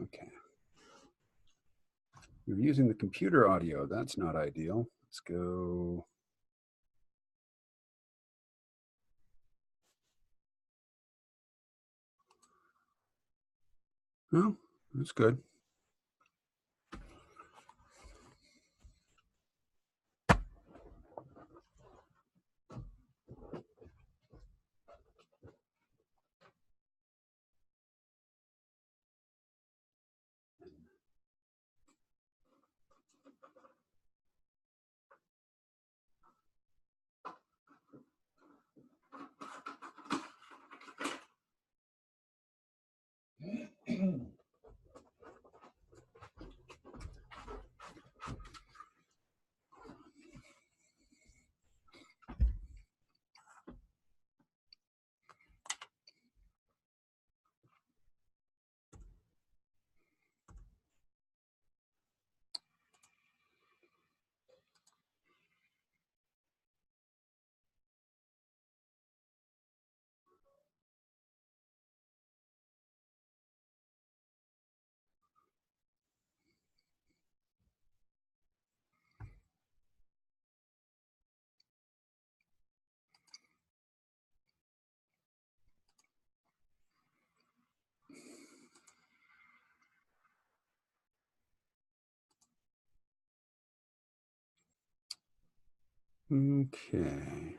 Okay. You're using the computer audio. That's not ideal. Let's go. Oh, that's good. Okay.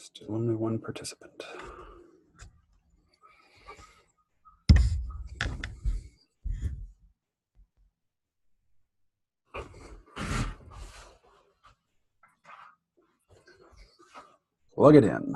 Still only one participant. Plug it in.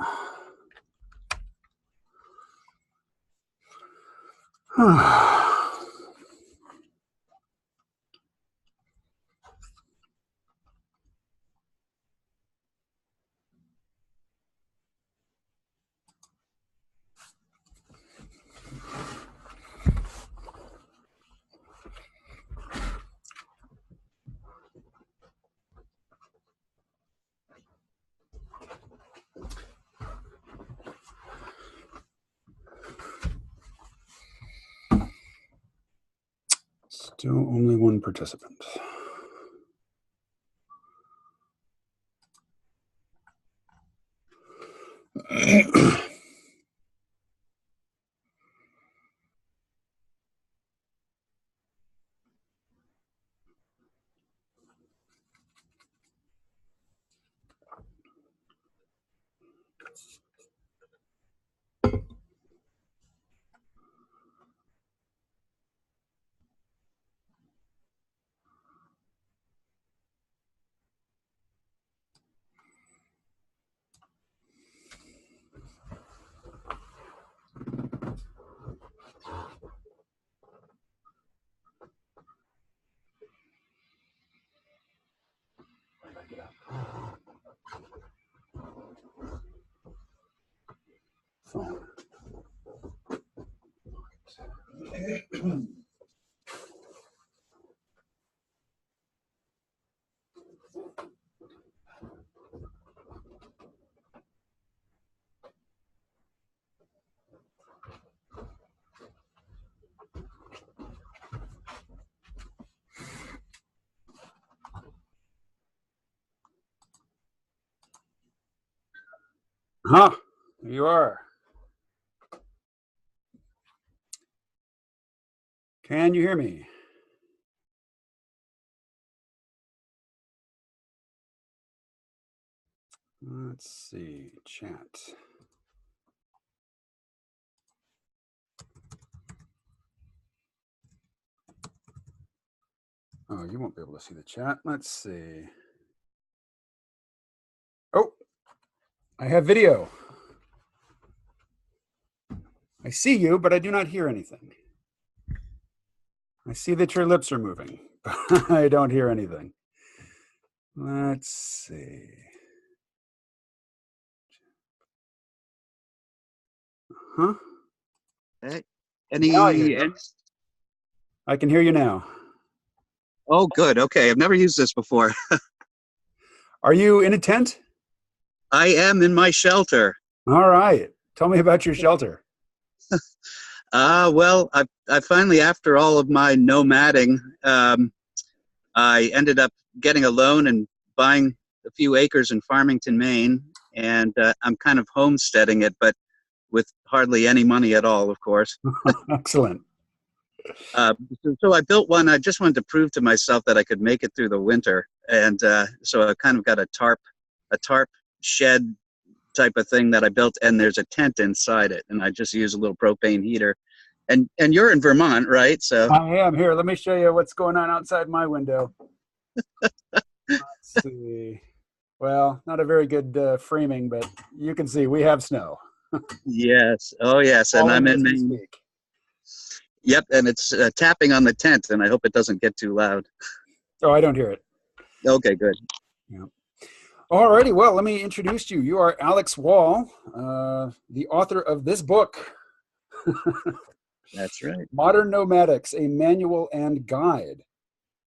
Still only one participant. Phone. Huh, there you are. Can you hear me? Let's see, chat. Oh, you won't be able to see the chat. Let's see. Oh, I have video. I see you, but I do not hear anything. I see that your lips are moving, but I don't hear anything. Let's see. Huh? Hey, Now I hear you. any? I can hear you now. Oh, good. Okay, I've never used this before. Are you in a tent? I am in my shelter. All right. Tell me about your shelter. Well, I finally, after all of my nomading, I ended up getting a loan and buying a few acres in Farmington, Maine, and I'm kind of homesteading it, but with hardly any money at all, of course. Excellent. So I built one. I just wanted to prove to myself that I could make it through the winter, and so I kind of got a tarp shed type of thing that I built, and there's a tent inside it, and I just use a little propane heater. And you're in Vermont, right? So I am here. Let me show you what's going on outside my window. Let's see. Well, not a very good framing, but you can see we have snow. yes, oh yes, and I'm Falling in as we Maine. speak. Yep, and it's tapping on the tent, and I hope it doesn't get too loud. Oh, I don't hear it. Okay, good. Yeah. All righty. Well, let me introduce you. You are Alex Wall, the author of this book, That's right. Modern Nomadics, a Manual and Guide.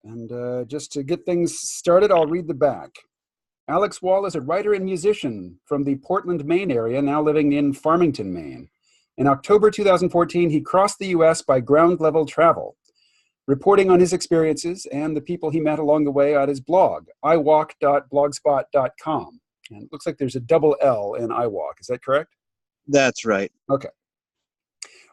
And just to get things started, I'll read the back. Alex Wall is a writer and musician from the Portland, Maine area, now living in Farmington, Maine. In October 2014, he crossed the U.S. by ground-level travel, reporting on his experiences and the people he met along the way at his blog, iwalk.blogspot.com. And it looks like there's a double L in iWalk. Is that correct? That's right. Okay.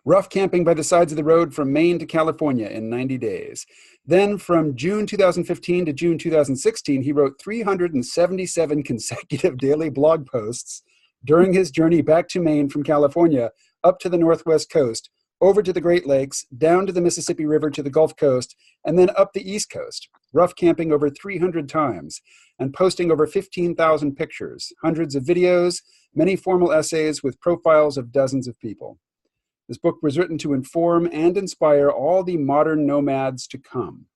Rough camping by the sides of the road from Maine to California in 90 days. Then from June 2015 to June 2016, he wrote 377 consecutive daily blog posts during his journey back to Maine from California, up to the Northwest coast, over to the Great Lakes, down to the Mississippi River to the Gulf Coast, and then up the East Coast, rough camping over 300 times, and posting over 15,000 pictures, hundreds of videos, many formal essays with profiles of dozens of people. This book was written to inform and inspire all the modern nomads to come.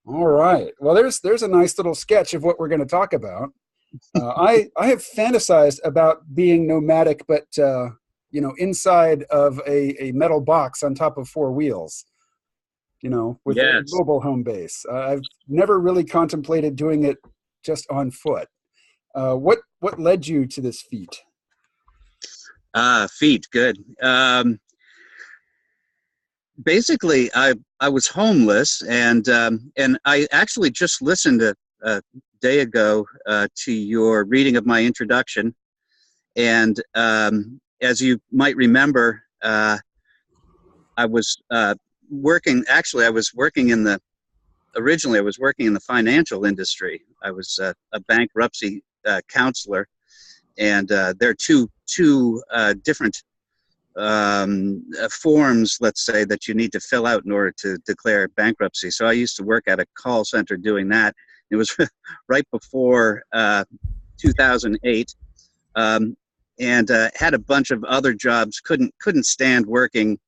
All right. Well, there's a nice little sketch of what we're going to talk about. I have fantasized about being nomadic, but inside of a metal box on top of four wheels. With a Yes. mobile home base. I've never really contemplated doing it just on foot. What led you to this feat? Feet, good. Basically, I was homeless, and I actually just listened a day ago to your reading of my introduction, and as you might remember, I was working. Actually, I was working in the originally. I was working in the financial industry. I was a bankruptcy counselor, and there are two different forms, let's say, that you need to fill out in order to declare bankruptcy. So I used to work at a call center doing that. It was right before 2008, and had a bunch of other jobs. Couldn't stand working.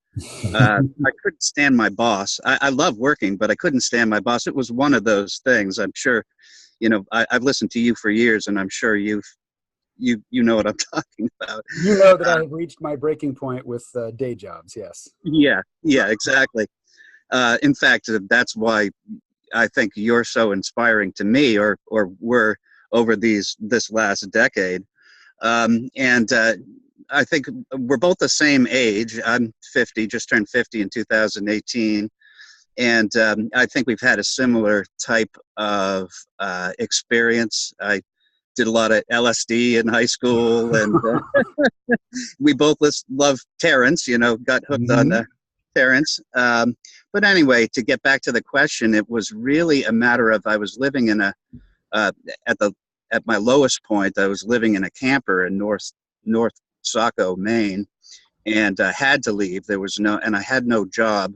I couldn't stand my boss. I love working, but I couldn't stand my boss. It was one of those things. I'm sure, I've listened to you for years, and I'm sure you know what I'm talking about. You know that I have reached my breaking point with day jobs, yes. Yeah, exactly. In fact, that's why I think you're so inspiring to me, or were over this last decade. And I think we're both the same age. I'm 50, just turned 50 in 2018. And I think we've had a similar type of experience. did a lot of LSD in high school, and we both love Terrence. Got hooked on Mhm. Terrence. But anyway, to get back to the question, it was really a matter of I was living in a uh, at the at my lowest point. I was living in a camper in North Saco, Maine, and had to leave. And I had no job.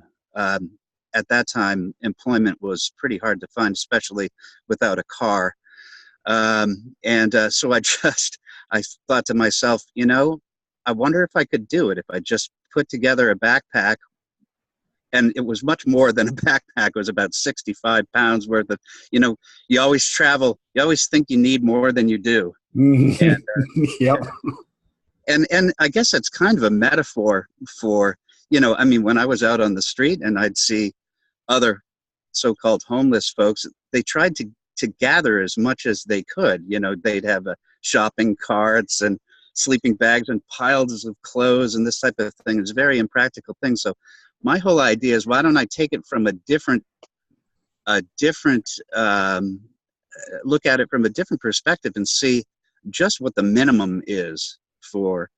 At that time, employment was pretty hard to find, especially without a car. So I thought to myself, I wonder if I could do it if I just put together a backpack. And it was much more than a backpack. It was about 65 pounds worth of, you always travel, you always think you need more than you do. Mhm. Yep. And I guess it's kind of a metaphor for, when I was out on the street and I'd see other so-called homeless folks, they tried to gather as much as they could. They'd have shopping carts and sleeping bags and piles of clothes and this type of thing. It's a very impractical thing. So my whole idea is, why don't I take it from a different look at it from a different perspective and see just what the minimum is for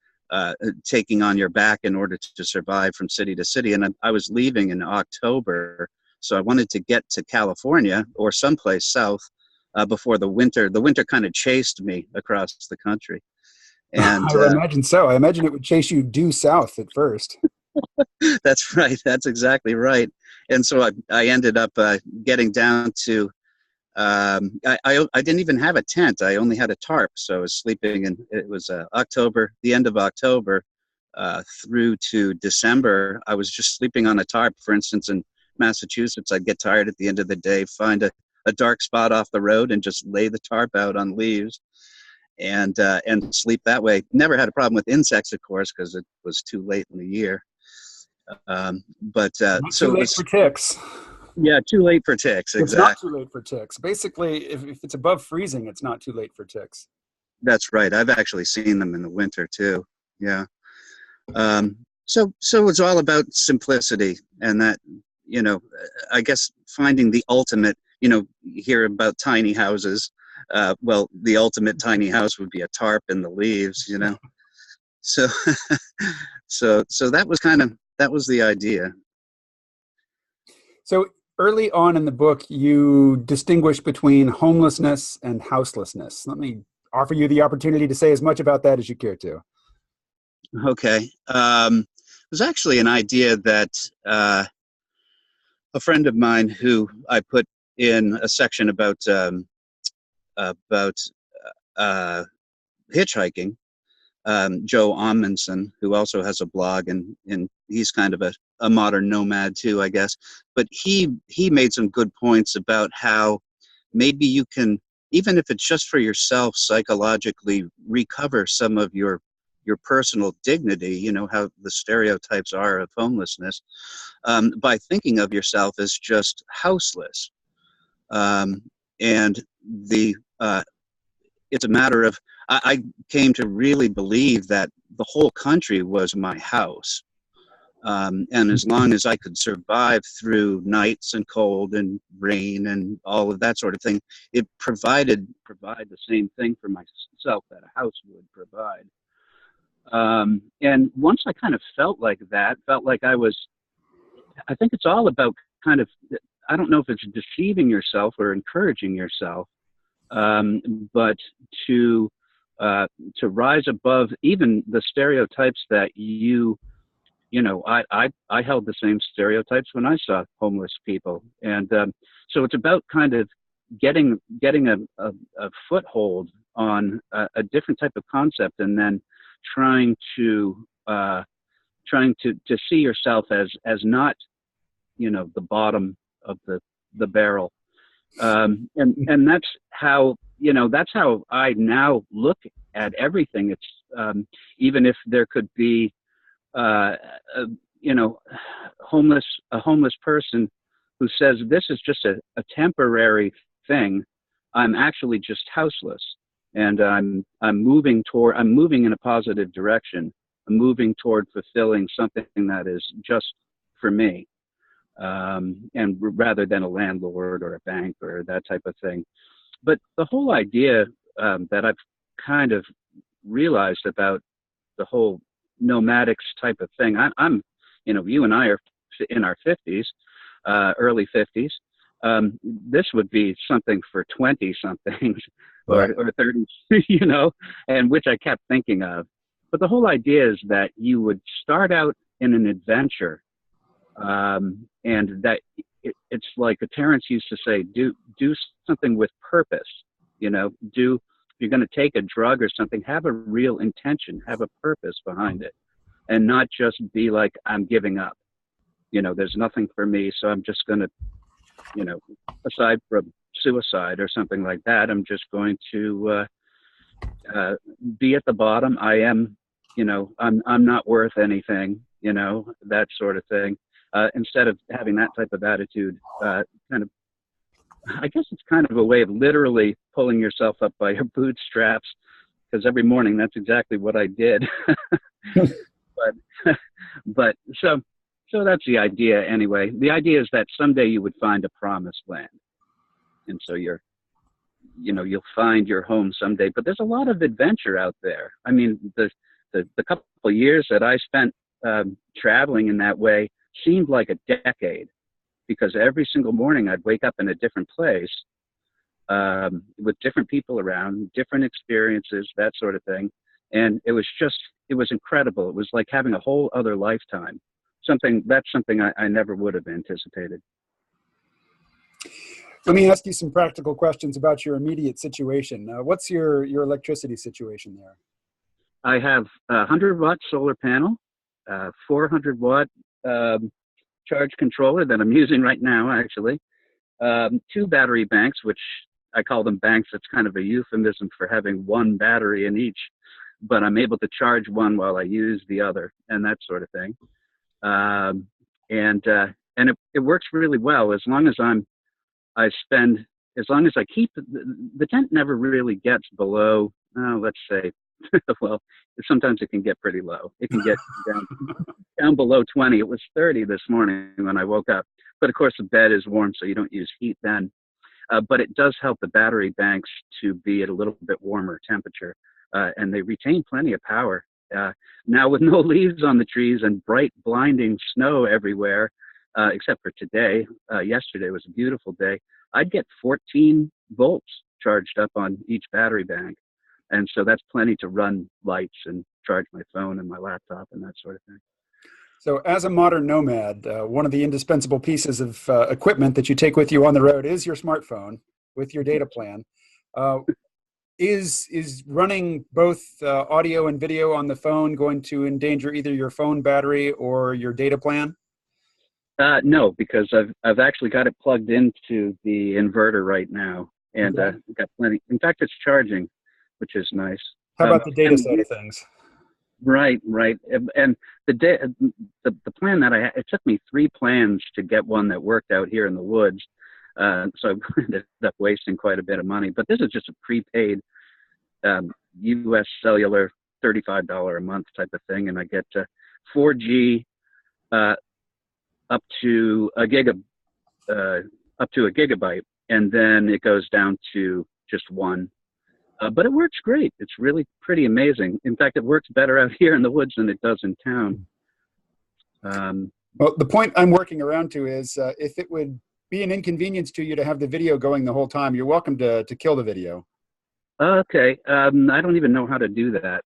taking on your back in order to survive from city to city. And I was leaving in October, so I wanted to get to California or someplace south before the winter. The winter kind of chased me across the country. And I would imagine so. I imagine it would chase you due south at first. that's right. That's exactly right. And so I ended up getting down to, I didn't even have a tent. I only had a tarp. So I was sleeping, and it was the end of October through to December. I was just sleeping on a tarp. For instance, in Massachusetts, I'd get tired at the end of the day, find a dark spot off the road and just lay the tarp out on leaves and sleep that way. Never had a problem with insects, of course, because it was too late in the year. Not too So it late was, for ticks. yeah, too late for ticks. It's not too Exactly. late for ticks. Basically, if it's above freezing, it's not too late for ticks. That's right. I've actually seen them in the winter too. Yeah. So it's all about simplicity, and that, I guess finding the ultimate, you hear about tiny houses. Well, the ultimate tiny house would be a tarp in the leaves. So, so that was the idea. So early on in the book, you distinguish between homelessness and houselessness. Let me offer you the opportunity to say as much about that as you care to. Okay. It was actually an idea that a friend of mine, who I put in a section about uh, hitchhiking, Joe Amundsen, who also has a blog, and he's kind of a modern nomad too, I guess. But he made some good points about how maybe you can, even if it's just for yourself, psychologically recover some of your personal dignity. How the stereotypes are of homelessness, by thinking of yourself as just houseless. Um, and the it's a matter of, I came to really believe that the whole country was my house. And as long as I could survive through nights and cold and rain and all of that sort of thing, it provide the same thing for myself that a house would provide. And once I kind of felt like I think it's all about kind of, I don't know if it's deceiving yourself or encouraging yourself, but to rise above even the stereotypes that I held the same stereotypes when I saw homeless people. And so it's about kind of getting a foothold on a different type of concept, and then trying to see yourself as not, the bottom of the barrel. And that's how I now look at everything. It's even if there could be uh, a, a homeless person who says this is just a temporary thing, I'm actually just houseless, and I'm moving in a positive direction. I'm moving toward fulfilling something that is just for me, and rather than a landlord or a bank or that type of thing. But the whole idea that I've kind of realized about the whole nomadics type of thing. I'm, you and I are in our 50s, early 50s. This would be something for 20 somethings Right. or 30, and which I kept thinking of. But the whole idea is that you would start out in an adventure, and that it's like Terrence used to say, do something with purpose. If you're going to take a drug or something, have a real intention, have a purpose behind it, and not just be like, I'm giving up. There's nothing for me, so I'm just going to, aside from suicide or something like that, I'm just going to be at the bottom. I am, I'm not worth anything, that sort of thing. Instead of having that type of attitude, I guess it's kind of a way of literally pulling yourself up by your bootstraps, because every morning that's exactly what I did. but so that's the idea anyway. The idea is that someday you would find a promised land, and so you'll find your home someday. But there's a lot of adventure out there. I mean, the couple of years that I spent traveling in that way seemed like a decade, because every single morning I'd wake up in a different place, with different people around, different experiences, that sort of thing. And it was incredible. It was like having a whole other lifetime. That's something I never would have anticipated. Let me ask you some practical questions about your immediate situation. What's your electricity situation there? I have a 100-watt solar panel, 400-watt charge controller that I'm using right now, actually. 2 battery banks, which I call them banks. It's kind of a euphemism for having one battery in each, but I'm able to charge one while I use the other, and that sort of thing. And it works really well as long as I keep the tent never really gets below, let's say, well, sometimes it can get pretty low. It can get down below 20. It was 30 this morning when I woke up. But of course, the bed is warm, so you don't use heat then. But it does help the battery banks to be at a little bit warmer temperature, and they retain plenty of power. Now, with no leaves on the trees and bright, blinding snow everywhere, except for today, yesterday was a beautiful day, I'd get 14 volts charged up on each battery bank. And so that's plenty to run lights and charge my phone and my laptop and that sort of thing. So as a modern nomad, one of the indispensable pieces of equipment that you take with you on the road is your smartphone with your data plan. Is running both audio and video on the phone going to endanger either your phone battery or your data plan? No, because I've actually got it plugged into the inverter right now, and got plenty. In fact, it's charging, which is nice. How about the data side of things? Right. And the plan that I had, it took me 3 plans to get one that worked out here in the woods. So I ended up wasting quite a bit of money. But this is just a prepaid U.S. cellular $35 a month type of thing, and I get 4G up to a gigabyte, and then it goes down to just 1. But it works great. It's really pretty amazing. In fact, it works better out here in the woods than it does in town. Well, the point I'm working around to is if it would be an inconvenience to you to have the video going the whole time, you're welcome to kill the video. Okay. I don't even know how to do that.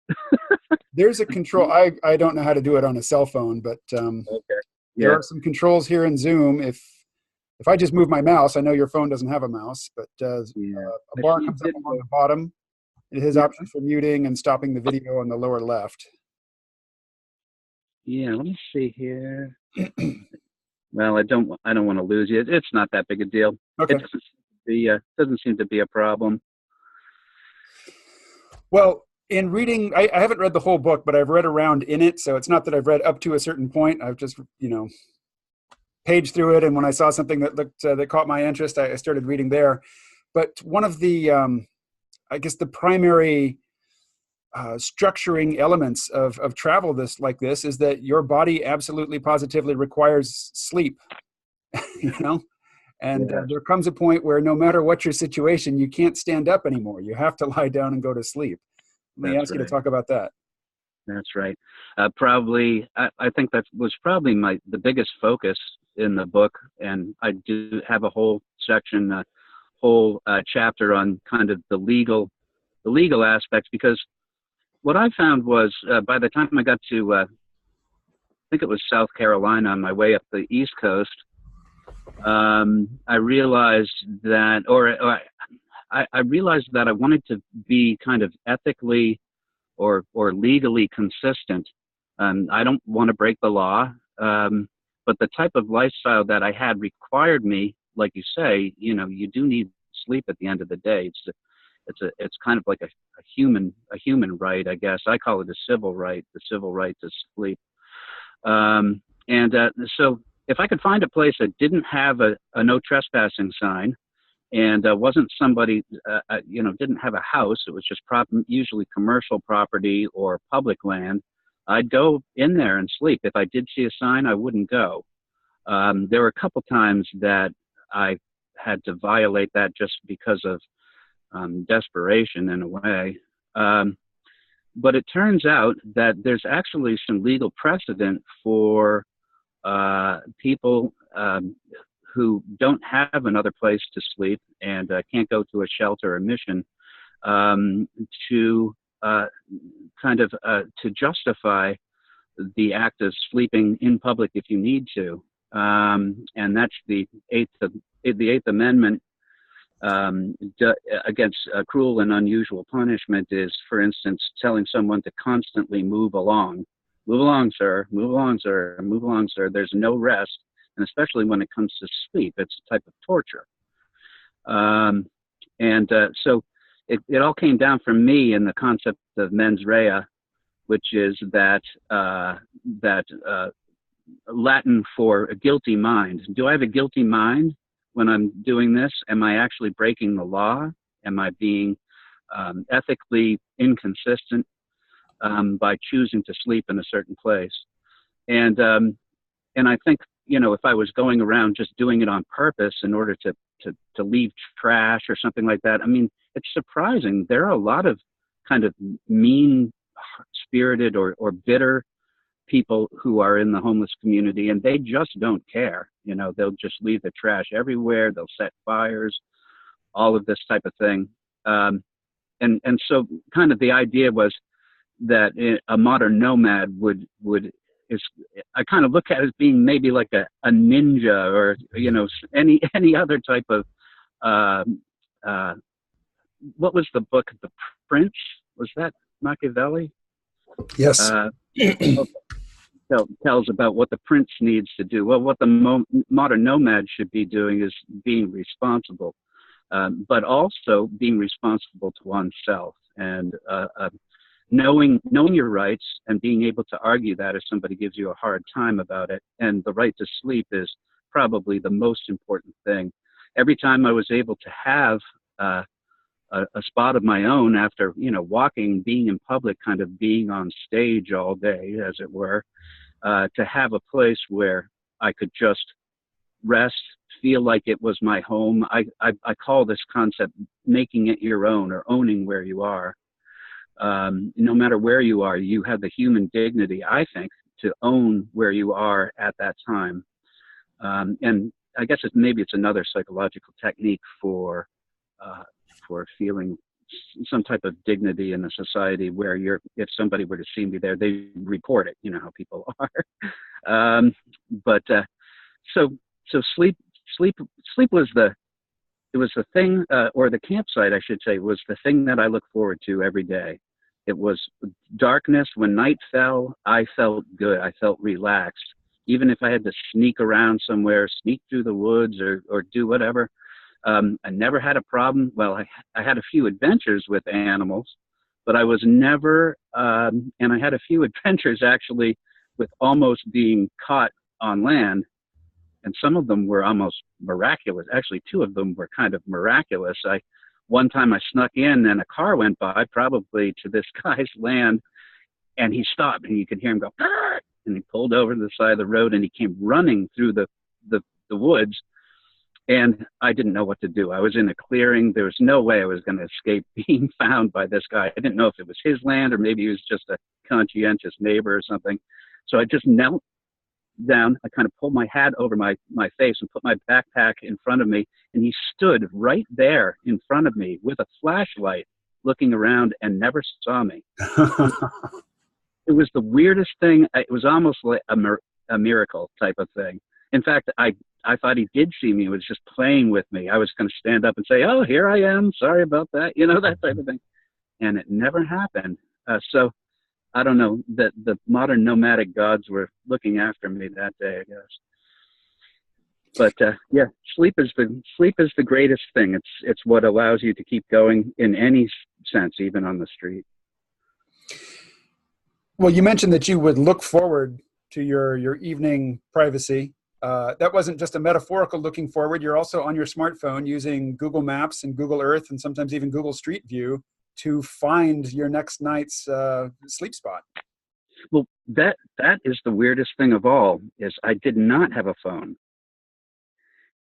There's a control. I don't know how to do it on a cell phone, but there are some controls here in Zoom. If I just move my mouse, I know your phone doesn't have a mouse, but a bar comes up on the bottom. It has options for muting and stopping the video on the lower left. Yeah, let me see here. Well, I don't want to lose you. It's not that big a deal. Okay. It doesn't seem to be a problem. Well, in reading, I haven't read the whole book, but I've read around in it. So it's not that I've read up to a certain point. I've just, paged through it. And when I saw something that looked, that caught my interest, I started reading there. But one of the, I guess the primary structuring elements of travel like this is that your body absolutely positively requires sleep, And Yeah, there comes a point where no matter what your situation, you can't stand up anymore. You have to lie down and go to sleep. Let me that's ask you to right. talk about that. That's right. Probably, I think that was probably the biggest focus in the book, and I do have a whole section, whole chapter on kind of the legal aspects, because what I found was by the time I got to, I think it was South Carolina on my way up the East Coast, I realized that, I realized that I wanted to be kind of ethically or legally consistent. I don't want to break the law, but the type of lifestyle that I had required me, like you say, you do need sleep at the end of the day. It's kind of like a human right, I guess. I call it a civil right, the civil right to sleep. So if I could find a place that didn't have a no trespassing sign, and wasn't somebody, didn't have a house, it was just usually commercial property or public land, I'd go in there and sleep. If I did see a sign, I wouldn't go. There were a couple times that I had to violate that just because of desperation in a way. But it turns out that there's actually some legal precedent for people who don't have another place to sleep and can't go to a shelter or mission, to to justify the act of sleeping in public if you need to, and that's the Eighth Amendment against cruel and unusual punishment is, for instance, telling someone to constantly move along. Move along, sir. Move along, sir. Move along, sir. There's no rest. And especially when it comes to sleep, it's a type of torture. So it all came down for me in the concept of mens rea, which is that Latin for a guilty mind. Do I have a guilty mind when I'm doing this? Am I actually breaking the law? Am I being ethically inconsistent by choosing to sleep in a certain place? And I think, if I was going around just doing it on purpose in order to leave trash or something like that, I mean, it's surprising. There are a lot of kind of mean-spirited or bitter people who are in the homeless community, and they just don't care. They'll just leave the trash everywhere. They'll set fires, all of this type of thing. And so kind of the idea was that a modern nomad I kind of look at it as being maybe like a ninja, or any other type of what was the book, The Prince? Was that Machiavelli? Yes. Tells about what the prince needs to do. Well, what the modern nomad should be doing is being responsible, but also being responsible to oneself, and knowing your rights and being able to argue that if somebody gives you a hard time about it. And the right to sleep is probably the most important thing. Every time I was able to have a spot of my own after, walking, being in public, kind of being on stage all day, as it were, to have a place where I could just rest, feel like it was my home. I call this concept making it your own, or owning where you are. No matter where you are, you have the human dignity, I think, to own where you are at that time. And I guess maybe it's another psychological technique for feeling some type of dignity in a society where if somebody were to see me there, they report it. You know how people are. So sleep was the thing, or the campsite, I should say, was the thing that I look forward to every day. It was darkness. When night fell, I felt good. I felt relaxed. Even if I had to sneak around somewhere, sneak through the woods or do whatever, I never had a problem. Well, I had a few adventures with animals, but I was never, and I had a few adventures actually with almost being caught on land. And some of them were almost miraculous. Actually, two of them were kind of miraculous. One time I snuck in and a car went by, probably to this guy's land, and he stopped, and you could hear him go, "Arr!" And he pulled over to the side of the road, and he came running through the woods. And I didn't know what to do. I was in a clearing. There was no way I was going to escape being found by this guy. I didn't know if it was his land or maybe he was just a conscientious neighbor or something. So I just knelt down. I kind of pulled my hat over my face and put my backpack in front of me. And he stood right there in front of me with a flashlight looking around and never saw me. It was the weirdest thing. It was almost like a miracle type of thing. In fact, I thought he did see me. He was just playing with me. I was going to stand up and say, "Oh, here I am. Sorry about that." You know, that type of thing. And it never happened. So I don't know that the modern nomadic gods were looking after me that day, I guess. But yeah, sleep is the greatest thing. It's what allows you to keep going in any sense, even on the street. Well, you mentioned that you would look forward to your evening privacy. That wasn't just a metaphorical looking forward. You're also on your smartphone using Google Maps and Google Earth and sometimes even Google Street View to find your next night's sleep spot. Well, that is the weirdest thing of all, is I did not have a phone.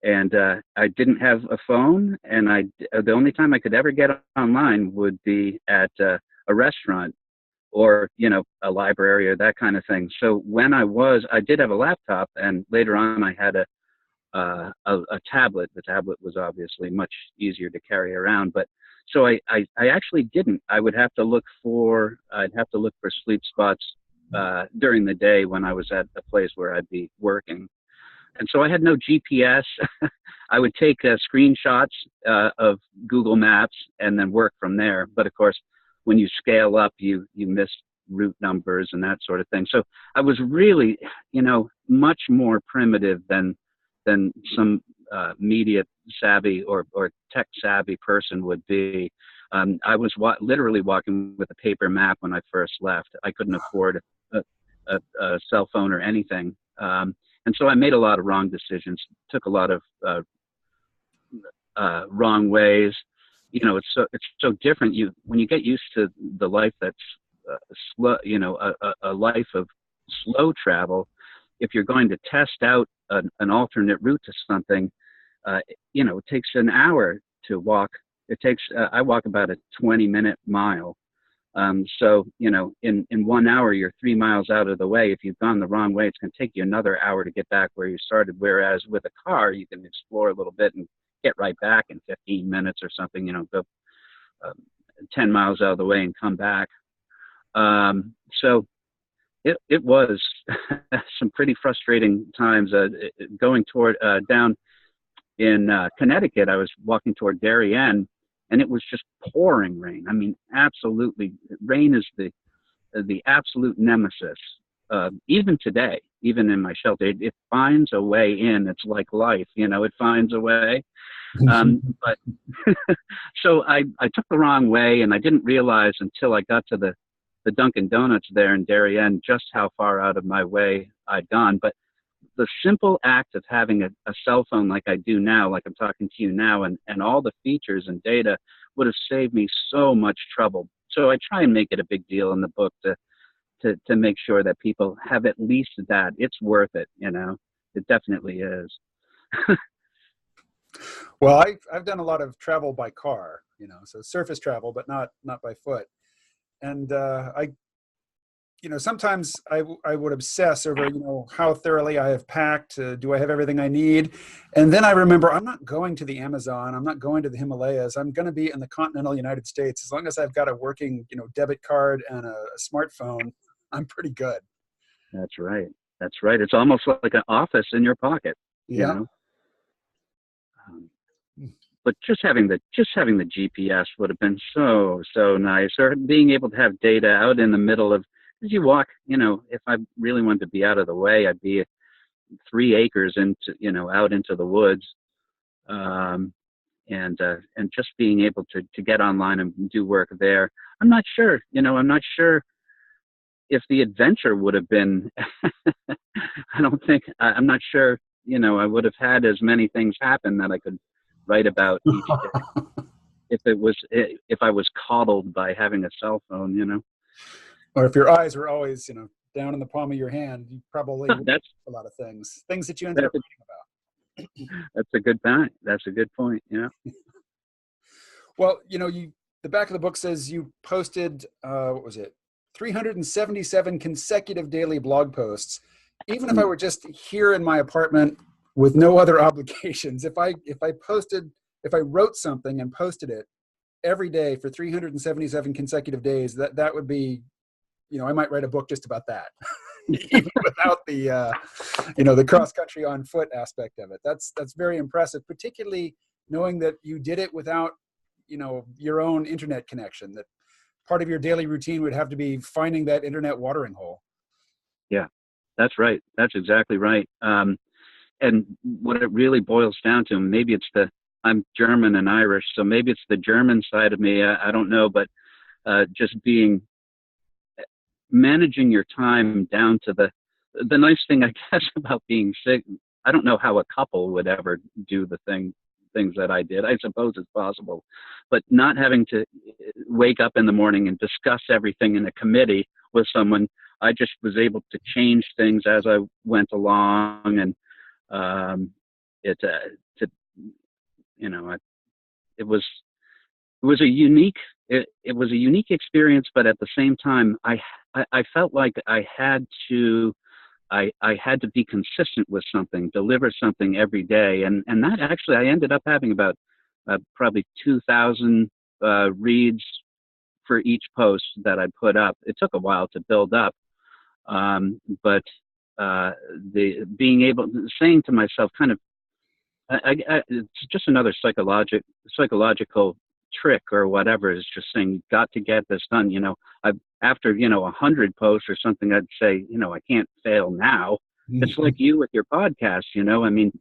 And I didn't have a phone, and the only time I could ever get online would be at a restaurant or, you know, a library or that kind of thing. So when I did have a laptop, and later on I had a tablet. The tablet was obviously much easier to carry around, but so I actually didn't. I'd have to look for sleep spots during the day when I was at a place where I'd be working. And so I had no GPS. I would take screenshots of Google Maps and then work from there. But of course, when you scale up, you miss route numbers and that sort of thing. So I was really, you know, much more primitive than some media savvy or tech savvy person would be. I was literally walking with a paper map when I first left. I couldn't afford a cell phone or anything. And so I made a lot of wrong decisions, took a lot of wrong ways. You know, it's so different. When you get used to the life that's slow, you know, a life of slow travel, if you're going to test out an alternate route to something, you know, it takes an hour to walk. I walk about a 20-minute mile. So, you know, in 1 hour, you're 3 miles out of the way. If you've gone the wrong way, it's going to take you another hour to get back where you started. Whereas with a car, you can explore a little bit and get right back in 15 minutes or something, you know, go 10 miles out of the way and come back. So it was some pretty frustrating times going toward down in Connecticut. I was walking toward Darien, and it was just pouring rain. I mean, absolutely, rain is the absolute nemesis. Even today, even in my shelter, it finds a way in. It's like life, you know, it finds a way. But so I took the wrong way, and I didn't realize until I got to the Dunkin' Donuts there in Darien just how far out of my way I'd gone. But the simple act of having a cell phone like I do now, like I'm talking to you now, and all the features and data would have saved me so much trouble. So I try and make it a big deal in the book to make sure that people have at least that. It's worth it, you know. It definitely is. Well, I've done a lot of travel by car, you know, so surface travel, but not by foot. And you know, sometimes I would obsess over, you know, how thoroughly I have packed. Do I have everything I need? And then I remember I'm not going to the Amazon. I'm not going to the Himalayas. I'm going to be in the continental United States. As long as I've got a working, you know, debit card and a smartphone, I'm pretty good. That's right. That's right. It's almost like an office in your pocket, you Yeah. know. But just having the GPS would have been so nice, or being able to have data out in the middle of, as you walk, you know, if I really wanted to be out of the way, I'd be 3 acres into, you know, out into the woods, and just being able to get online and do work there. I'm not sure if the adventure would have been. I'm not sure, you know, I would have had as many things happen that I could write about each day if I was coddled by having a cell phone, you know. Or if your eyes were always, you know, down in the palm of your hand, you probably would That's a lot of things that you ended up reading about. That's a good point. That's a good point. Yeah. Well, the back of the book says you posted, what was it? 377 consecutive daily blog posts. Even if I were just here in my apartment with no other obligations, if I wrote something and posted it every day for 377 consecutive days, that would be, I might write a book just about that. Even without the cross country on foot aspect of it. That's very impressive, particularly knowing that you did it without, your own internet connection, that part of your daily routine would have to be finding that internet watering hole. Yeah, that's right. That's exactly right. And what it really boils down to, maybe I'm German and Irish, so maybe it's the German side of me. I don't know, but just managing your time down to the nice thing, I guess, about being sick. I don't know how a couple would ever do the things that I did. I suppose it's possible, but not having to wake up in the morning and discuss everything in a committee with someone. I just was able to change things as I went along, and it was a unique experience, but at the same time, I felt like I had to be consistent with something, deliver something every day, and that actually I ended up having about probably 2,000 reads for each post that I put up. It took a while to build up, but saying to myself, kind of, it's just another psychological trick or whatever, is just saying, you've got to get this done. After 100 posts or something, I'd say, I can't fail now. Mm-hmm. It's like you with your podcast. I mean,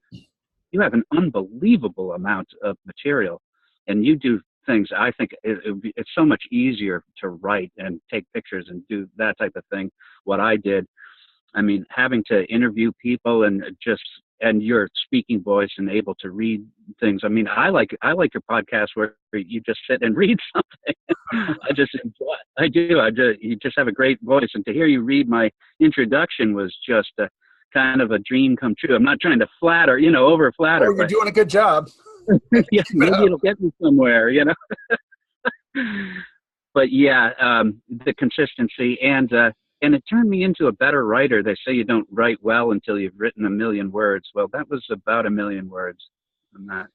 you have an unbelievable amount of material, and you do things. I think it's so much easier to write and take pictures and do that type of thing. What I did, I mean, having to interview people and your speaking voice and able to read things. I mean, I like your podcast where you just sit and read something. I just enjoy it. I do. You just have a great voice, and to hear you read my introduction was just a kind of a dream come true. I'm not trying to over flatter. Oh, you're doing a good job. Yeah, maybe it'll get me somewhere, But yeah, the consistency and it turned me into a better writer. They say you don't write well until you've written 1 million words. Well, that was about 1 million words on that.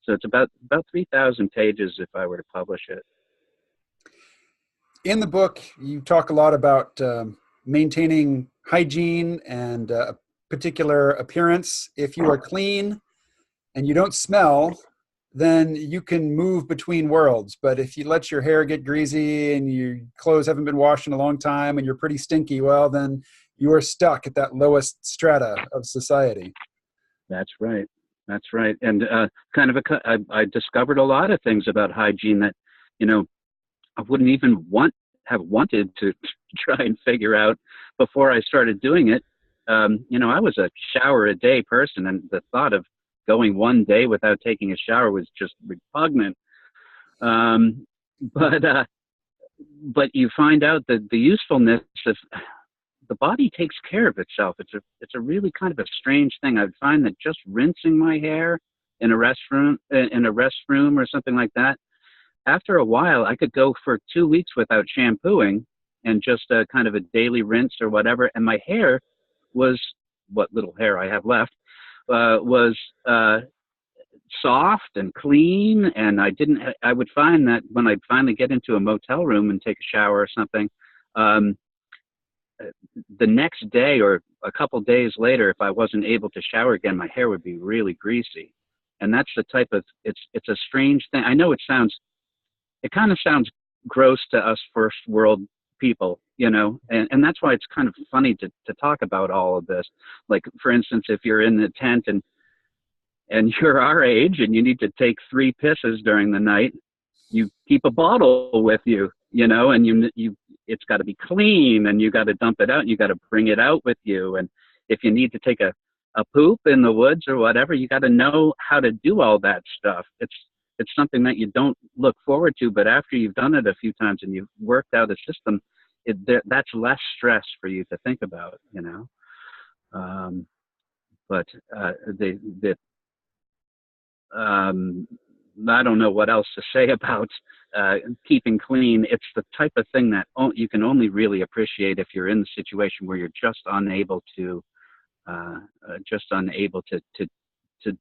So it's about 3,000 pages if I were to publish it. In the book, you talk a lot about maintaining hygiene and a particular appearance. If you are clean and you don't smell, then you can move between worlds. But if you let your hair get greasy and your clothes haven't been washed in a long time and you're pretty stinky, well, then you are stuck at that lowest strata of society. That's right. That's right. And I discovered a lot of things about hygiene that, I wouldn't even have wanted to try and figure out before I started doing it. I was a shower a day person, and the thought of going one day without taking a shower was just repugnant. But you find out that the usefulness of the body takes care of itself. It's a really kind of a strange thing. I'd find that just rinsing my hair in a restroom or something like that, after a while, I could go for 2 weeks without shampooing and just kind of a daily rinse or whatever. And my hair was, what little hair I have left, was soft and clean. And I would find that when I'd finally get into a motel room and take a shower or something, the next day or a couple days later, if I wasn't able to shower again, my hair would be really greasy. And that's the type of, it's a strange thing. I know it kind of sounds gross to us first world people, and that's why it's kind of funny to talk about all of this. Like, for instance, if you're in the tent and you're our age and you need to take 3 pisses during the night, you keep a bottle with you, and it's got to be clean, and you got to dump it out, and you got to bring it out with you. And if you need to take a poop in the woods or whatever, you got to know how to do all that stuff. It's something that you don't look forward to, but after you've done it a few times and you've worked out a system, that's less stress for you to think about, But the um, I don't know what else to say about keeping clean. It's the type of thing that you can only really appreciate if you're in the situation where you're uh, just unable to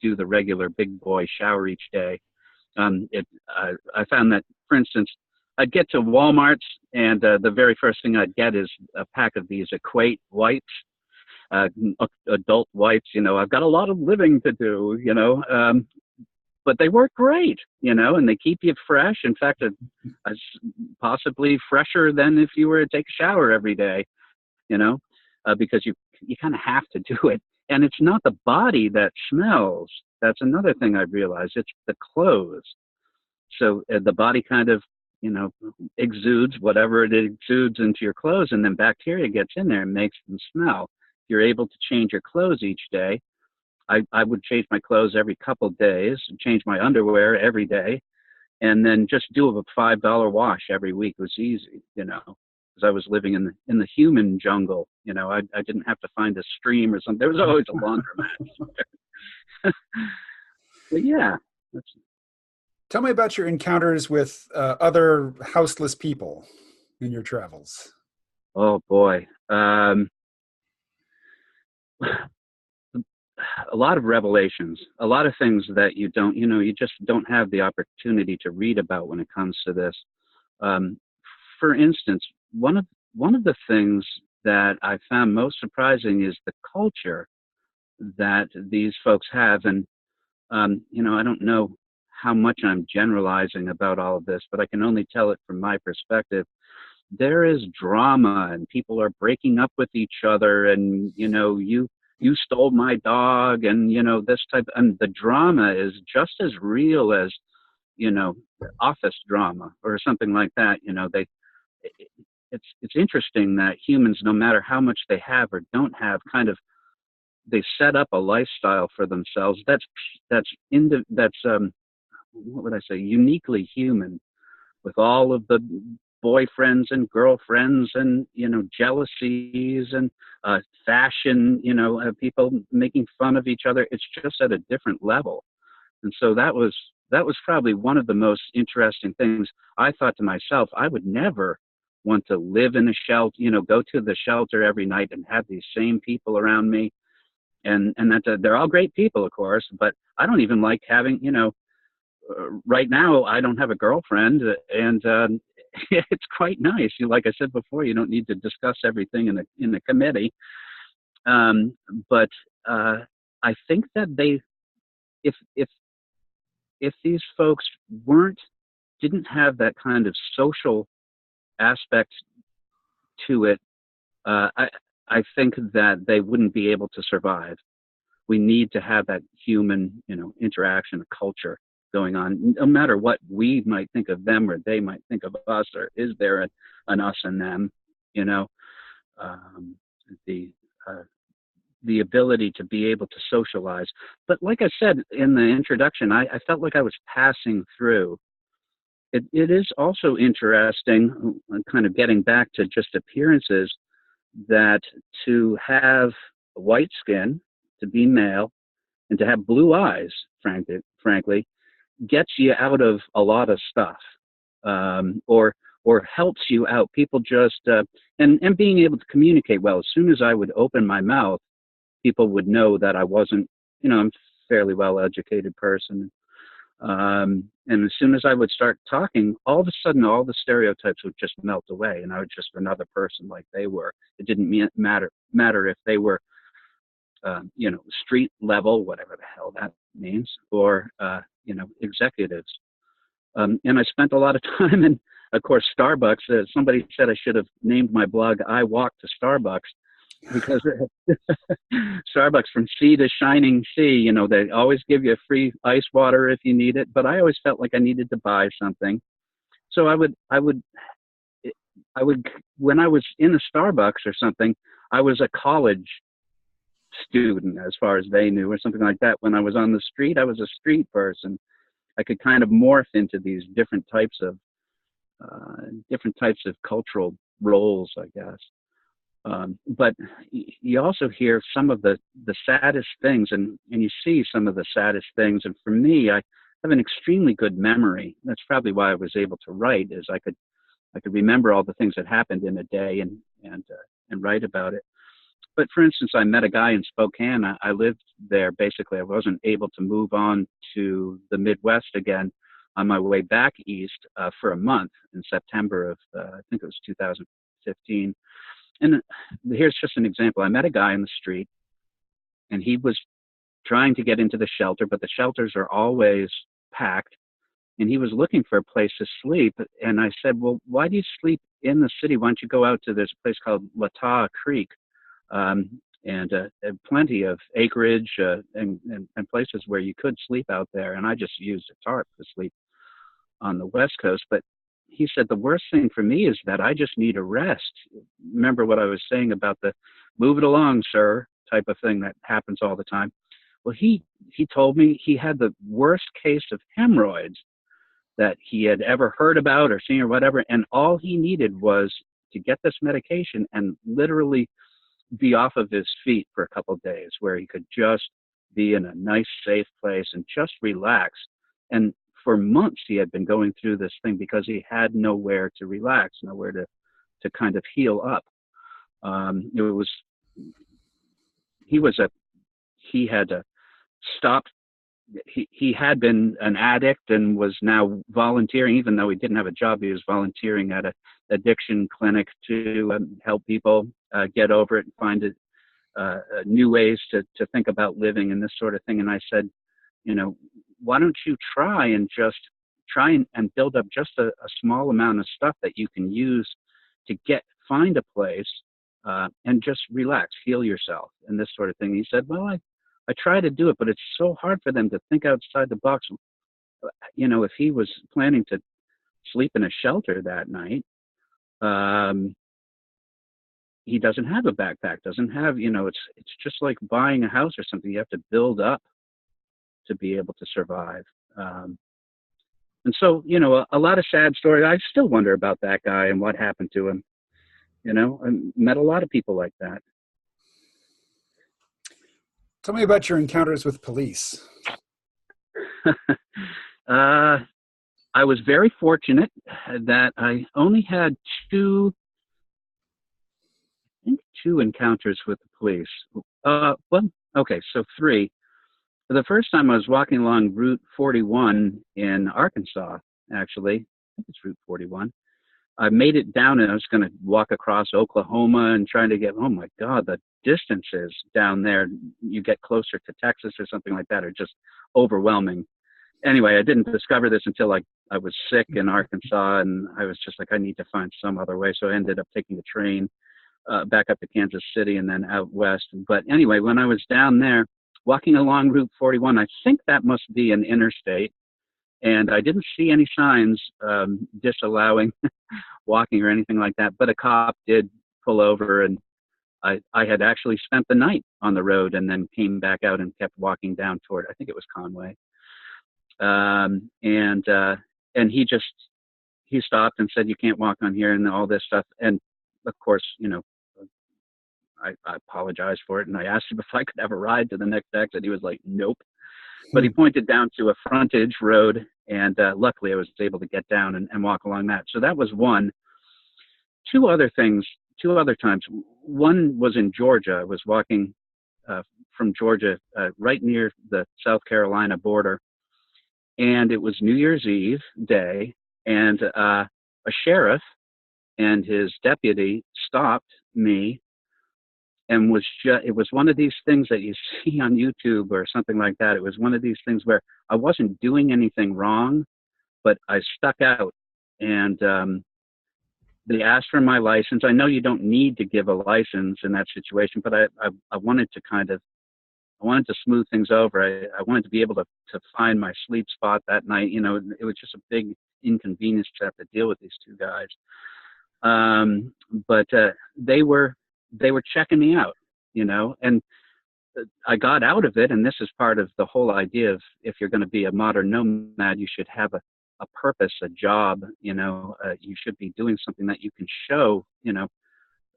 do the regular big boy shower each day. I found that, for instance, I'd get to Walmart's, and the very first thing I'd get is a pack of these Equate wipes, uh, adult wipes. I've got a lot of living to do, but they work great, and they keep you fresh. In fact, it's possibly fresher than if you were to take a shower every day, because you kind of have to do it. And it's not the body that smells. That's another thing I realized. It's the clothes. So the body kind of, exudes whatever it exudes into your clothes, and then bacteria gets in there and makes them smell. If you're able to change your clothes each day, I would change my clothes every couple of days, change my underwear every day, and then just do a $5 wash every week. It was easy, because I was living in the human jungle. I didn't have to find a stream or something. There was always a laundromat. But yeah, that's. Tell me about your encounters with other houseless people in your travels. Oh boy. A lot of revelations, a lot of things that you just don't have the opportunity to read about when it comes to this. For instance, one of the things that I found most surprising is the culture that these folks have. And, I don't know how much I'm generalizing about all of this, but I can only tell it from my perspective. There is drama, and people are breaking up with each other, and you stole my dog, and this type, and the drama is just as real as office drama or something like that. It's interesting that humans, no matter how much they have or don't have, kind of, they set up a lifestyle for themselves that's what would I say, uniquely human, with all of the boyfriends and girlfriends and jealousies and fashion, people making fun of each other. It's just at a different level. And so that was probably one of the most interesting things. I thought to myself, I would never want to live in a shelter, go to the shelter every night and have these same people around me. And that they're all great people, of course, but I don't even like having, right now I don't have a girlfriend, and it's quite nice. Like I said before, you don't need to discuss everything in the committee. But I think that if these folks didn't have that kind of social aspect to it, I think that they wouldn't be able to survive. We need to have that human, interaction, culture going on, no matter what we might think of them or they might think of us, or is there an us and them, um, the the ability to be able to socialize. But like I said in the introduction, I felt like I was passing through. It is also interesting, kind of getting back to just appearances, that to have white skin, to be male, and to have blue eyes, frankly, gets you out of a lot of stuff, or helps you out. People just and being able to communicate well. As soon as I would open my mouth, people would know that I wasn't. I'm a fairly well-educated person. And as soon as I would start talking, all of a sudden, all the stereotypes would just melt away, and I was just another person like they were. It didn't matter if they were, street level, whatever the hell that means, or executives. And I spent a lot of time in, of course, Starbucks. Somebody said I should have named my blog "I Walk to Starbucks," because Starbucks, from sea to shining sea, they always give you free ice water if you need it, but I always felt like I needed to buy something. So I would, when I was in a Starbucks or something, I was a college student as far as they knew, or something like that. When I was on the street, I was a street person. I could kind of morph into these different types of cultural roles, I guess. But you also hear some of the saddest things, and you see some of the saddest things. And for me, I have an extremely good memory. That's probably why I was able to write, is I could remember all the things that happened in a day and write about it. But for instance, I met a guy in Spokane. I lived there. Basically, I wasn't able to move on to the Midwest again on my way back east for a month in September of, I think it was 2015. And here's just an example. I met a guy in the street, and he was trying to get into the shelter, but the shelters are always packed. And he was looking for a place to sleep. And I said, well, why do you sleep in the city? Why don't you go out to, there's a place called Latah Creek, and plenty of acreage and places where you could sleep out there. And I just used a tarp to sleep on the West Coast. But he said, the worst thing for me is that I just need a rest. Remember what I was saying about the move it along, sir, type of thing that happens all the time. Well, he told me he had the worst case of hemorrhoids that he had ever heard about or seen or whatever. And all he needed was to get this medication and literally be off of his feet for a couple of days, where he could just be in a nice, safe place and just relax. And for months he had been going through this thing because he had nowhere to relax, nowhere to kind of heal up. He had to stop. He had been an addict and was now volunteering, even though he didn't have a job. He was volunteering at a addiction clinic to help people get over it and find new ways to think about living and this sort of thing. And I said, why don't you try and build up just a small amount of stuff that you can use to find a place and just relax, heal yourself and this sort of thing. He said, well, I try to do it, but it's so hard for them to think outside the box. If he was planning to sleep in a shelter that night, he doesn't have a backpack, doesn't have, it's just like buying a house or something. You have to build up to be able to survive. And so, a lot of sad stories. I still wonder about that guy and what happened to him. I met a lot of people like that. Tell me about your encounters with police. I was very fortunate that I only had two encounters with the police. So three. The first time I was walking along Route 41 in Arkansas, actually. I think it's Route 41. I made it down and I was going to walk across Oklahoma and trying to get, oh my God, the distances down there, you get closer to Texas or something like that, are just overwhelming. Anyway, I didn't discover this until I was sick in Arkansas, and I was just like, I need to find some other way. So I ended up taking the train back up to Kansas City and then out west. But anyway, when I was down there walking along Route 41, I think that must be an interstate. And I didn't see any signs disallowing walking or anything like that. But a cop did pull over, and I had actually spent the night on the road and then came back out and kept walking down toward, I think it was Conway. And he stopped and said, you can't walk on here and all this stuff. And of course, I apologized for it. And I asked him if I could have a ride to the next exit. He was like, nope. But he pointed down to a frontage road, and luckily I was able to get down and walk along that. So that was one. Two other times. One was in Georgia. I was walking from Georgia right near the South Carolina border, and it was New Year's Eve day, and a sheriff and his deputy stopped me. And it was one of these things that you see on YouTube or something like that. It was one of these things where I wasn't doing anything wrong, but I stuck out. And they asked for my license. I know you don't need to give a license in that situation, but I wanted to smooth things over. I wanted to be able to find my sleep spot that night. It was just a big inconvenience to have to deal with these two guys. But they were checking me out, and I got out of it. And this is part of the whole idea of, if you're going to be a modern nomad, you should have a purpose, a job, you should be doing something that you can show,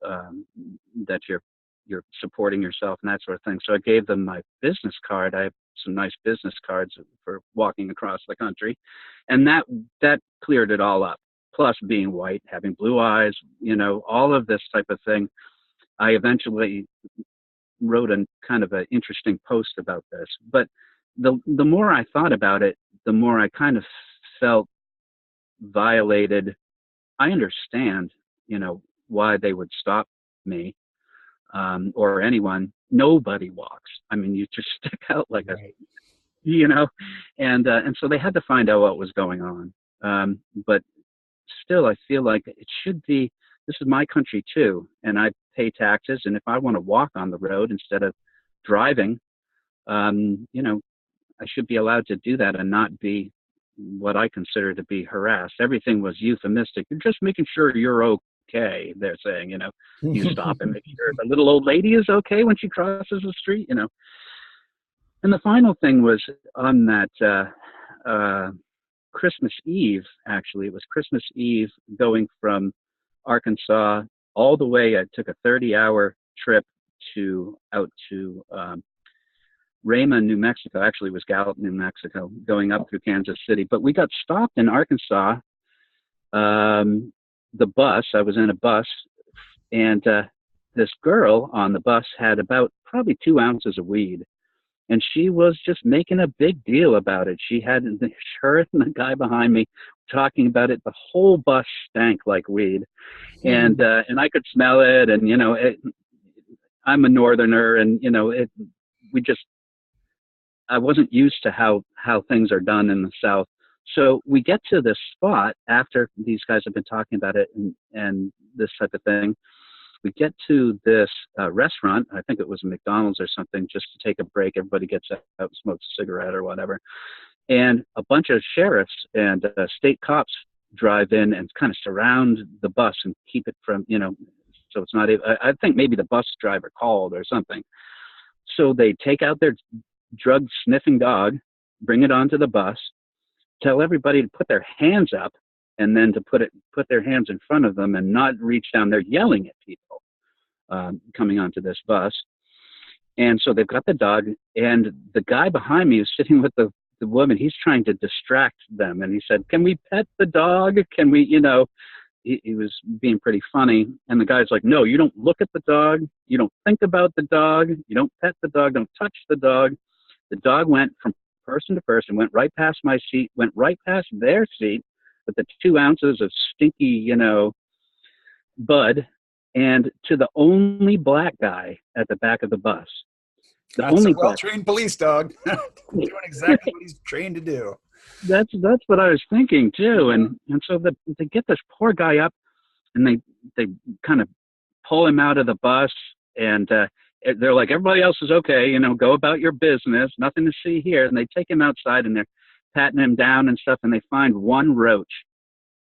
that you're supporting yourself and that sort of thing. So I gave them my business card. I have some nice business cards for walking across the country, and that cleared it all up. Plus being white, having blue eyes, all of this type of thing. I eventually wrote a kind of an interesting post about this, but the more I thought about it, the more I kind of felt violated. I understand, why they would stop me, or anyone. Nobody walks. I mean, you just stick out like Right. and so they had to find out what was going on. But still, I feel like it should be. This is my country too, and I pay taxes. And if I want to walk on the road instead of driving, I should be allowed to do that and not be what I consider to be harassed. Everything was euphemistic. You're just making sure you're okay. They're saying, you stop and make sure the little old lady is okay when she crosses the street, And the final thing was on that Christmas Eve, actually. It was Christmas Eve going from Arkansas all the way. I took a 30-hour trip out to Raymond, New Mexico. Actually, it was Gallup, New Mexico, going up through Kansas City. But we got stopped in Arkansas. The bus, I was in a bus, and this girl on the bus had about probably 2 ounces of weed. And she was just making a big deal about it. She had her and the guy behind me talking about it. The whole bus stank like weed, and I could smell it. And I'm a northerner, and I wasn't used to how things are done in the South. So we get to this spot after these guys have been talking about it and this type of thing. We get to this restaurant. I think it was a McDonald's or something, just to take a break. Everybody gets out and smokes a cigarette or whatever. And a bunch of sheriffs and state cops drive in and kind of surround the bus and keep it from, so it's not, I think maybe the bus driver called or something. So they take out their drug sniffing dog, bring it onto the bus, tell everybody to put their hands up, and then to put their hands in front of them and not reach down. They're yelling at people coming onto this bus. And so they've got the dog, and the guy behind me is sitting with the woman. He's trying to distract them. And he said, "Can we pet the dog? Can we, he was being pretty funny. And the guy's like, "No, you don't look at the dog. You don't think about the dog. You don't pet the dog. Don't touch the dog." The dog went from person to person, went right past my seat, went right past their seat with the 2 ounces of stinky, bud, and to the only black guy at the back of the bus. The That's only a well-trained police dog doing exactly what he's trained to do. That's what I was thinking too. And so they get this poor guy up, and they kind of pull him out of the bus, and they're like, "Everybody else is okay, go about your business, nothing to see here." And they take him outside, and they're patting him down and stuff, and they find one roach